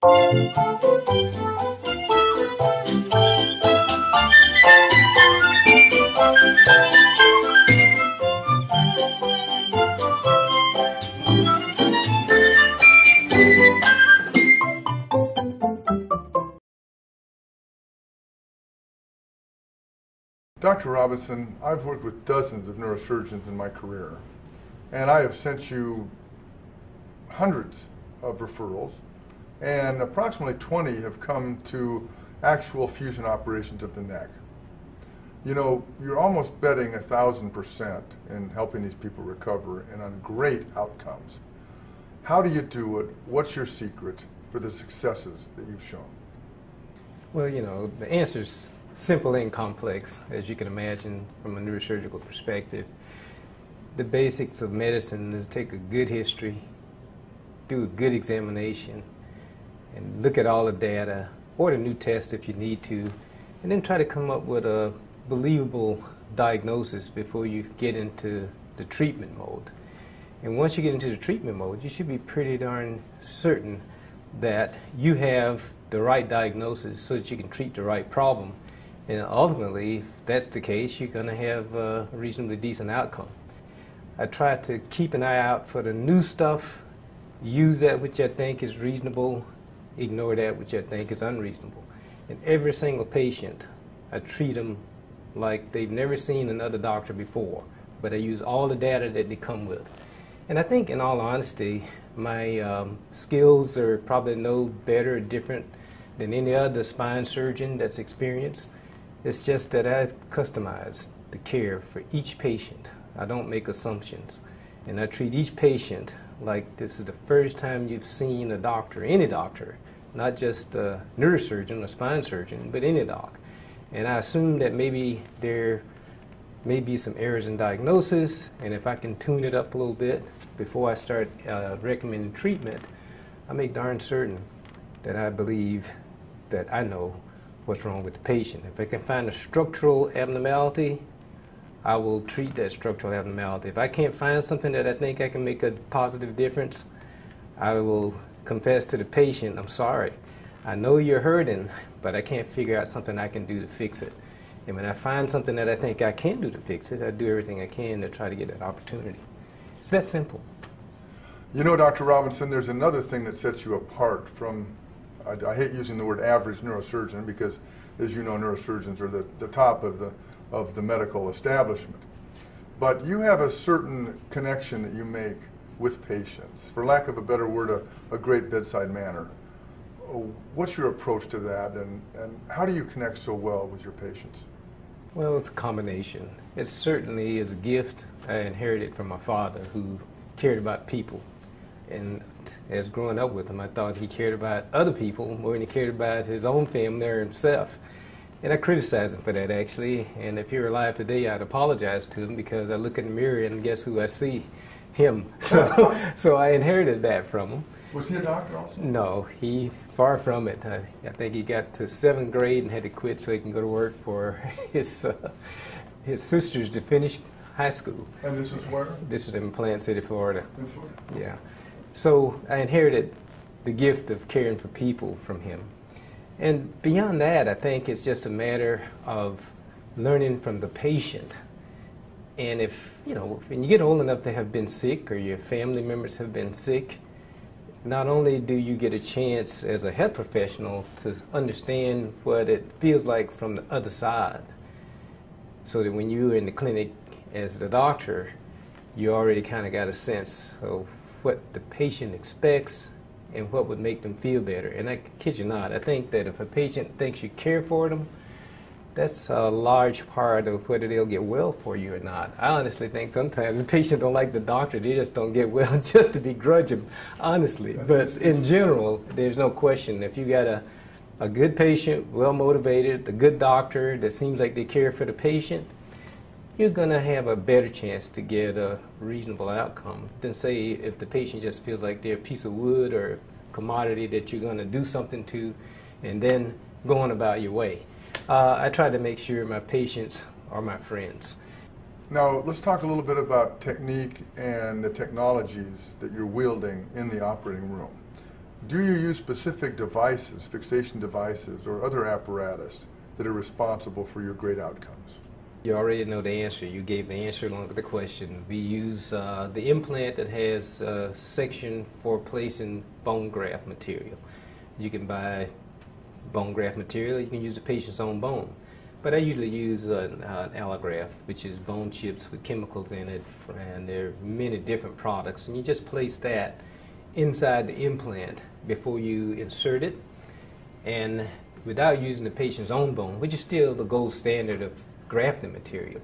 Dr. Robinson, I've worked with dozens of neurosurgeons in my career, and I have sent you hundreds of referrals, and approximately 20 have come to actual fusion operations of the neck. You know, you're almost betting 1,000% in helping these people recover and on great outcomes. How do you do it? What's your secret for the successes that you've shown? Well, you know, the answer's simple and complex, as you can imagine from a neurosurgical perspective. The basics of medicine is take a good history, do a good examination, and look at all the data, order new tests if you need to, and then try to come up with a believable diagnosis before you get into the treatment mode. And once you get into the treatment mode, you should be pretty darn certain that you have the right diagnosis so that you can treat the right problem. And ultimately, if that's the case, you're going to have a reasonably decent outcome. I try to keep an eye out for the new stuff, use that which I think is reasonable, ignore that which I think is unreasonable. And every single patient, I treat them like they've never seen another doctor before, but I use all the data that they come with. And I think, in all honesty, my skills are probably no better or different than any other spine surgeon that's experienced. It's just that I've customized the care for each patient. I don't make assumptions. And I treat each patient like this is the first time you've seen a doctor, any doctor, not just a neurosurgeon, a spine surgeon, but any doc. And I assume that maybe there may be some errors in diagnosis, and if I can tune it up a little bit before I start recommending treatment, I make darn certain that I believe that I know what's wrong with the patient. If I can find a structural abnormality, I will treat that structural abnormality. If I can't find something that I think I can make a positive difference, I will confess to the patient, I'm sorry, I know you're hurting, but I can't figure out something I can do to fix it. And when I find something that I think I can do to fix it, I do everything I can to try to get that opportunity. It's that simple. You know, Dr. Robinson, there's another thing that sets you apart from, I hate using the word average neurosurgeon because, as you know, neurosurgeons are the top of the medical establishment. But you have a certain connection that you make with patients, for lack of a better word, a great bedside manner. What's your approach to that, and how do you connect so well with your patients? Well, it's a combination. It certainly is a gift I inherited from my father, who cared about people. And as growing up with him, I thought he cared about other people more than he cared about his own family or himself. And I criticized him for that, actually. And if he were alive today, I'd apologize to him because I look in the mirror and guess who I see? Him. So I inherited that from him. Was he a doctor also? No, he far from it. I think he got to 7th grade and had to quit so he can go to work for his sisters to finish high school. And this was where? This was in Plant City, Florida. In Florida. Yeah. So I inherited the gift of caring for people from him. And beyond that, I think it's just a matter of learning from the patient. And if, you know, when you get old enough to have been sick or your family members have been sick, not only do you get a chance as a health professional to understand what it feels like from the other side, so that when you're in the clinic as the doctor, you already kind of got a sense of what the patient expects and what would make them feel better. And I kid you not, I think that if a patient thinks you care for them, that's a large part of whether they'll get well for you or not. I honestly think sometimes the patient don't like the doctor, they just don't get well just to begrudge him, honestly. But in general, there's no question. If you got a good patient, well-motivated, a good doctor that seems like they care for the patient, you're going to have a better chance to get a reasonable outcome than, say, if the patient just feels like they're a piece of wood or a commodity that you're going to do something to and then go on about your way. I try to make sure my patients are my friends. Now, let's talk a little bit about technique and the technologies that you're wielding in the operating room. Do you use specific devices, fixation devices, or other apparatus that are responsible for your great outcomes? You already know the answer. You gave the answer along with the question. We use the implant that has a section for placing bone graft material. You can buy bone graft material. You can use the patient's own bone. But I usually use an allograft, which is bone chips with chemicals in it, and there are many different products. And you just place that inside the implant before you insert it, and without using the patient's own bone, which is still the gold standard of grafting material.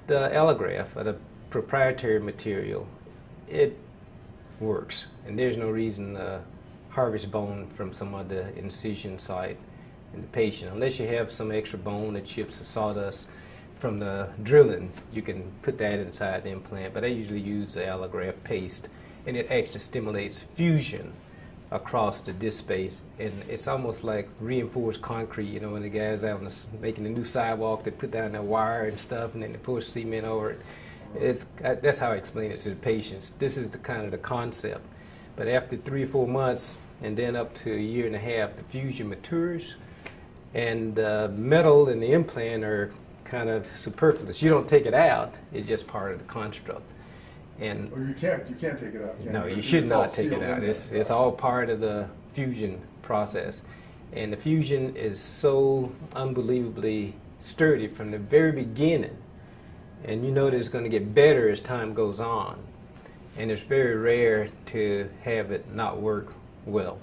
The allograft, or the proprietary material, it works, and there's no reason to harvest bone from some other incision site in the patient. Unless you have some extra bone or chips or sawdust from the drilling, you can put that inside the implant, but I usually use the allograft paste, and it actually stimulates fusion across the disc space, and it's almost like reinforced concrete. You know, when the guys out making the new sidewalk, they put down that wire and stuff, and then they pour cement over it. That's how I explain it to the patients. This is the kind of the concept. But after 3 or 4 months, and then up to a year and a half, the fusion matures, and the metal and the implant are kind of superfluous. You don't take it out; it's just part of the construct. And you can't take it out. No, you should not take it out. It's all part of the fusion process. And the fusion is so unbelievably sturdy from the very beginning. And you know that it's going to get better as time goes on. And it's very rare to have it not work well.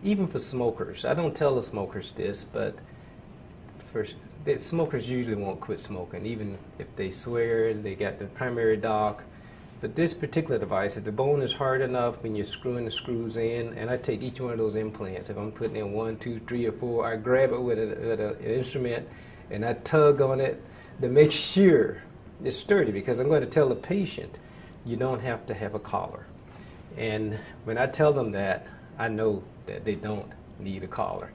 Even for smokers. I don't tell the smokers this, but the smokers usually won't quit smoking, even if they swear they got the primary doc. But this particular device, if the bone is hard enough when you're screwing the screws in, and I take each one of those implants, if I'm putting in 1, 2, 3, or 4, I grab it with an instrument and I tug on it to make sure it's sturdy, because I'm going to tell the patient you don't have to have a collar. And when I tell them that, I know that they don't need a collar.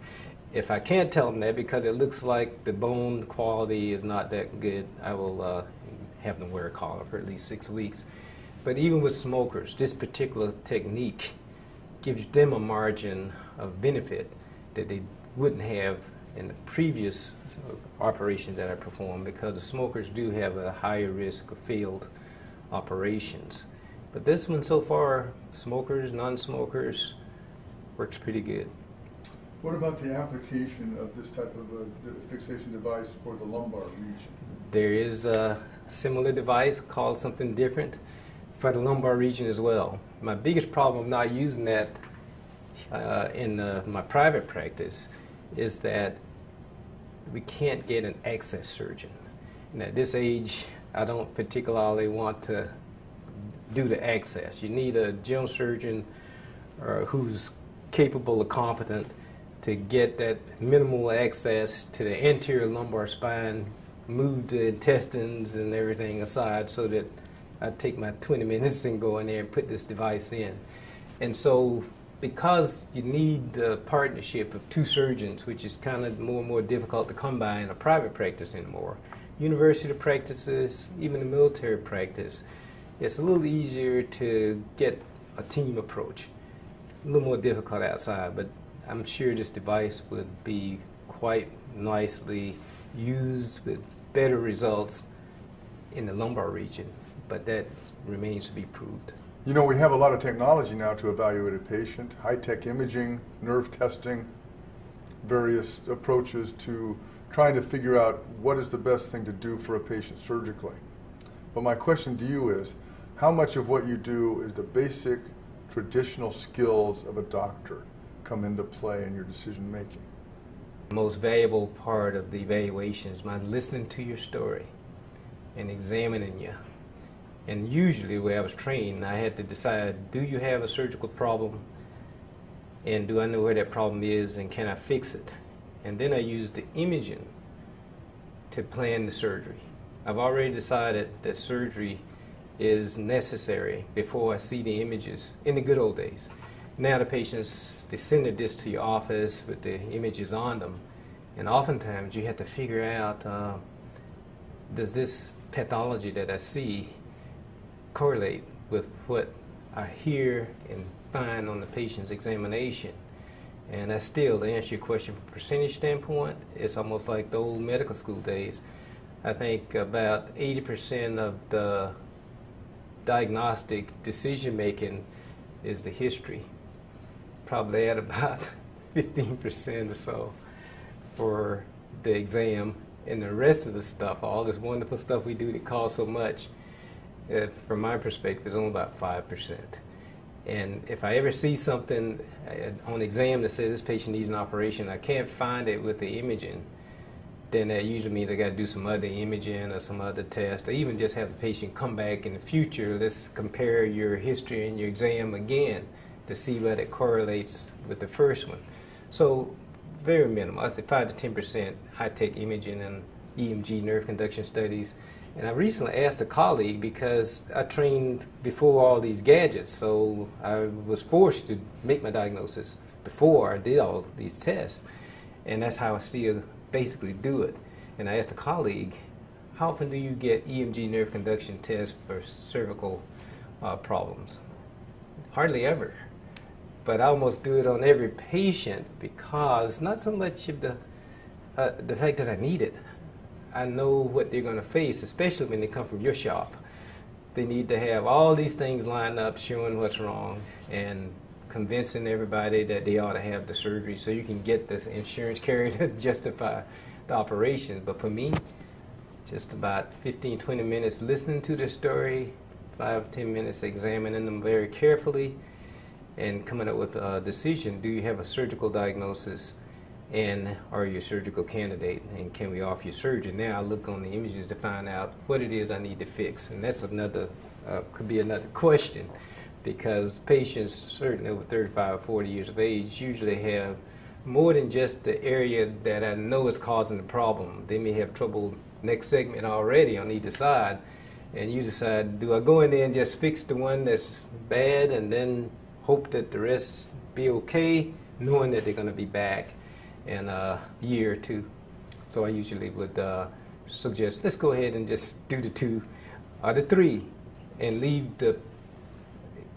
If I can't tell them that because it looks like the bone quality is not that good, I will have them wear a collar for at least 6 weeks. But even with smokers, this particular technique gives them a margin of benefit that they wouldn't have in the previous operations that I performed, because the smokers do have a higher risk of failed operations. But this one so far, smokers, non-smokers, works pretty good. What about the application of this type of a fixation device for the lumbar region? There is a similar device called something different for the lumbar region as well. My biggest problem of not using that in my private practice is that we can't get an access surgeon. And at this age, I don't particularly want to do the access. You need a general surgeon who's capable or competent to get that minimal access to the anterior lumbar spine, move the intestines and everything aside, so that I take my 20 minutes and go in there and put this device in. And so, because you need the partnership of 2 surgeons, which is kind of more and more difficult to come by in a private practice anymore, university practices, even the military practice, it's a little easier to get a team approach. A little more difficult outside, but I'm sure this device would be quite nicely used with better results in the lumbar region, but that remains to be proved. You know, we have a lot of technology now to evaluate a patient, high-tech imaging, nerve testing, various approaches to trying to figure out what is the best thing to do for a patient surgically. But my question to you is, how much of what you do is the basic traditional skills of a doctor come into play in your decision making? The most valuable part of the evaluation is my listening to your story and examining you. And usually where I was trained, I had to decide, do you have a surgical problem? And do I know where that problem is, and can I fix it? And then I use the imaging to plan the surgery. I've already decided that surgery is necessary before I see the images in the good old days. Now the patients, they send the disc to your office with the images on them, and oftentimes you have to figure out, does this pathology that I see correlate with what I hear and find on the patient's examination. And that's still, to answer your question, from a percentage standpoint, it's almost like the old medical school days. I think about 80% of the diagnostic decision-making is the history. Probably at about 15% or so for the exam, and the rest of the stuff, all this wonderful stuff we do that costs so much, from my perspective, is only about 5%. And if I ever see something on exam that says this patient needs an operation, I can't find it with the imaging, then that usually means I got to do some other imaging or some other test, or even just have the patient come back in the future. Let's compare your history and your exam again to see whether it correlates with the first one. So very minimal. I say 5 to 10% high-tech imaging and EMG nerve conduction studies. And I recently asked a colleague, because I trained before all these gadgets, so I was forced to make my diagnosis before I did all these tests. And that's how I still basically do it. And I asked a colleague, how often do you get EMG nerve conduction tests for cervical problems? Hardly ever. But I almost do it on every patient, because not so much of the fact that I need it. I know what they're going to face, especially when they come from your shop. They need to have all these things lined up showing what's wrong and convincing everybody that they ought to have the surgery so you can get this insurance carrier to justify the operation. But for me, just about 15, 20 minutes listening to the story, 5, 10 minutes examining them very carefully, and coming up with a decision. Do you have a surgical diagnosis, and are you a surgical candidate, and can we offer you surgery? Now I look on the images to find out what it is I need to fix, and that's another, could be another question, because patients, certainly over 35 or 40 years of age, usually have more than just the area that I know is causing the problem. They may have trouble next segment already on either side, and you decide, do I go in there and just fix the one that's bad and then hope that the rest be okay, knowing that they're going to be back in a year or two? So I usually would suggest, let's go ahead and just do the 2 or the 3 and leave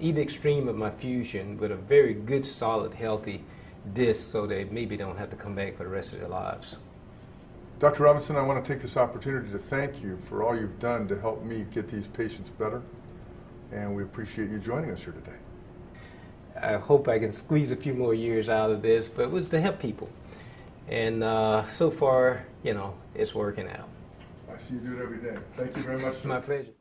either extreme of my fusion with a very good, solid, healthy disc, so they maybe don't have to come back for the rest of their lives. Dr. Robinson, I want to take this opportunity to thank you for all you've done to help me get these patients better, and we appreciate you joining us here today. I hope I can squeeze a few more years out of this, but it was to help people. And so far, you know, it's working out. I see you do it every day. Thank you very much, sir. My pleasure.